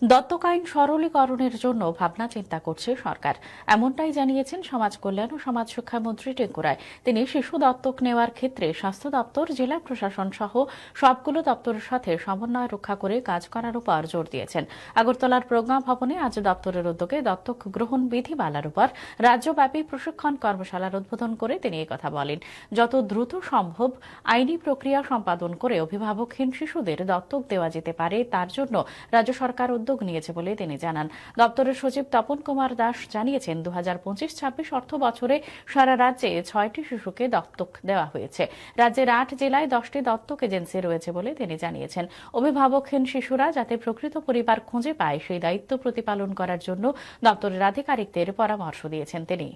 দত্তক আইন সরলীকরণের জন্য ভাবনা চিন্তা করছে সরকার, এমনটাই জানিয়েছেন সমাজ কল্যাণ ও সমাজ শিক্ষামন্ত্রী টেঙ্কু রায়। তিনি শিশু দত্তক নেওয়ার ক্ষেত্রে স্বাস্থ্য দপ্তর, জেলা প্রশাসন সহ সবগুলো দপ্তরের সাথে সমন্বয় রক্ষা করে কাজ করার উপর জোর দিয়েছেন। আগরতলার প্রজ্ঞা ভবনে আজ দপ্তরের উদ্যোগে দত্তক গ্রহণ বিধিমালার উপর রাজ্যব্যাপী প্রশিক্ষণ কর্মশালার উদ্বোধন করে তিনি কথা বলেন। যত দ্রুত সম্ভব আইনি প্রক্রিয়া সম্পাদন করে অভিভাবকহীন শিশুদের দত্তক দেওয়া যেতে পারে, তার জন্য রাজ্য সরকার উদ্যোগ নিয়েছে বলে তিনি জানান। দপ্তরের সচিব তপন কুমার দাস জানিয়েছেন, 2025-26 অর্থ বছরে সারা রাজ্যে 6টি শিশুকে দত্তক দেওয়া হয়েছে। রাজ্যের 8 জেলায় 10টি দত্তক এজেন্সি রয়েছে বলে তিনি জানিয়েছেন। অভিভাবকহীন শিশুরা যাতে প্রকৃত পরিবার খুঁজে পায়, সেই দায়িত্ব প্রতিপালন করার জন্য দপ্তরের আধিকারিকদের পরামর্শ দিয়েছেন তিনি।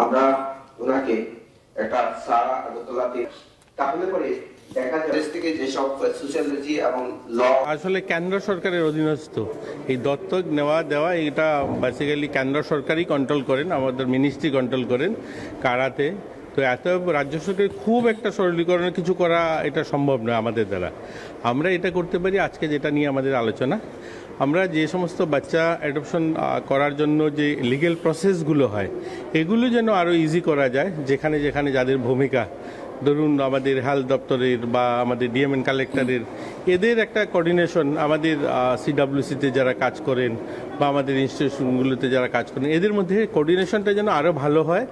আমরা ওনাকে একটা সারা আগরতলাতে তাহলে পরে দেখা যায় থেকে যেসব সোশ্যালজি এবং ল আসলে কেন্দ্র সরকারের অধীনস্থ এই দত্তক নেওয়া দেওয়া, এটা বেসিক্যালি কেন্দ্র সরকারই কন্ট্রোল করেন, আমাদের মিনিস্ট্রি কন্ট্রোল করেন কারাতে। তো এত রাজ্য সরকার খুব একটা সরলীকরণের কিছু করা এটা সম্ভব নয় আমাদের দ্বারা। আমরা এটা করতে পারি আজকে যেটা নিয়ে আমাদের আলোচনা, আমরা যে সমস্ত বাচ্চা অ্যাডপশন করার জন্য যে লিগ্যাল প্রসেসগুলো হয় এগুলো যেন আরও ইজি করা যায়। যেখানে যেখানে যাদের ভূমিকা, ধরুন আমাদের হেলথ দপ্তরের বা আমাদের ডিএমএন কালেক্টরের, এদের একটা কোঅর্ডিনেশন, আমাদের সিডব্লিউসিতে যারা কাজ করেন বা আমাদের ইনস্টিটিউশনগুলোতে যারা কাজ করেন, এদের মধ্যে কোঅর্ডিনেশনটা যেন আরও ভালো হয়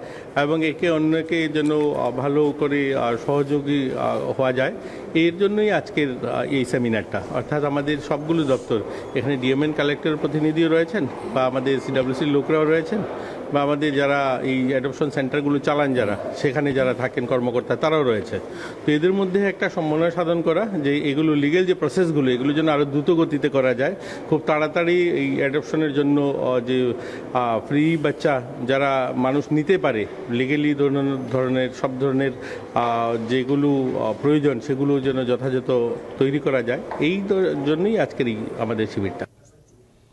এবং একে অন্যকে যেন ভালো করে সহযোগী হওয়া যায়। এর জন্যই আজকের এই সেমিনারটা, অর্থাৎ আমাদের সবগুলো দপ্তর, এখানে ডিএমএন কালেক্টরের প্রতিনিধিও রয়েছেন বা আমাদের সিডব্লিউসির লোকরাও রয়েছেন বা আমাদের যারা এই অ্যাডপশন সেন্টারগুলো চালান, যারা সেখানে যারা থাকেন কর্মকর্তা, তারাও রয়েছে। তো এদের মধ্যে একটা সমন্বয় সাধন করা, যে এগুলো লিগেল যে প্রসেসগুলো এগুলো যেন আরও দ্রুত গতিতে করা যায়, খুব তাড়াতাড়ি এই অ্যাডপশনের জন্য যে ফ্রি বাচ্চা যারা মানুষ নিতে পারে লিগেলি ধরনের সব ধরনের যেগুলো প্রয়োজন সেগুলো যেন যথাযথ তৈরি করা যায়। এই জন্যই আজকের এই আমাদের শিবিরটা।